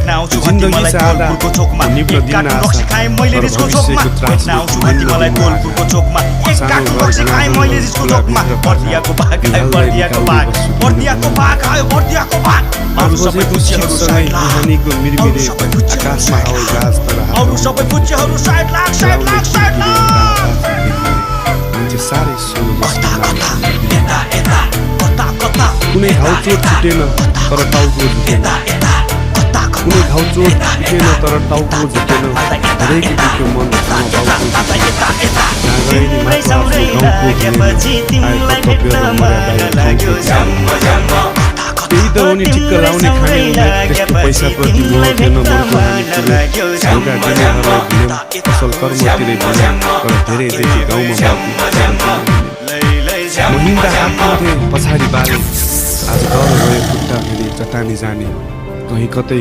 भेट्न आउँछु जिन्दगी मलाई से आधा कोलपुरको चोकमा निप्लो एक दिन कार्टुन आशा रक्सी खाएँ मैले तर रिसको भविष्यको चोकमा त्रास भेट्न आउँछु बुझ्नु मलाई दिन कोलपुरको आशा। चोकमा एक सानो कार्टुन घर रक्सी खाएँ घना मैले रिसको खुला चोकमा भित्र बर्दियाको भाग आयो ढिलाललाई बर्दियाको भाग निकाल्दै बस्छु बर्दियाको भाग आयो बर्दियाको भाग अरू सबै पुच्छेहरू साइड लाख हानीको मिरमिरे आकाशमा हवाई जहाज तर अरू सबै पुच्छेहरू साइड लाख साइड लाख साइड लाख मान्छे साह्रै सोलो कता कता यता यता कता कता कुनै घाउ चोट छुटेन तर टाउको झुकेन कता कुनै घाउ चोट छुटेन तर टाउको झुकेन हरेक दुख्यो मन त्यही त हो नि ठिक्क लाउने खाने त्यस्तो पैसा प्रति मोह थिएन मनको एउटा दिनहरूलाई असल कर्मतिरै भने तर धेरैदेखि गाउँमा म हिँड्दा हात पछाडि बाले आज डर भयो खुट्टा फेरि चट्टानी जाने कहीँ कतै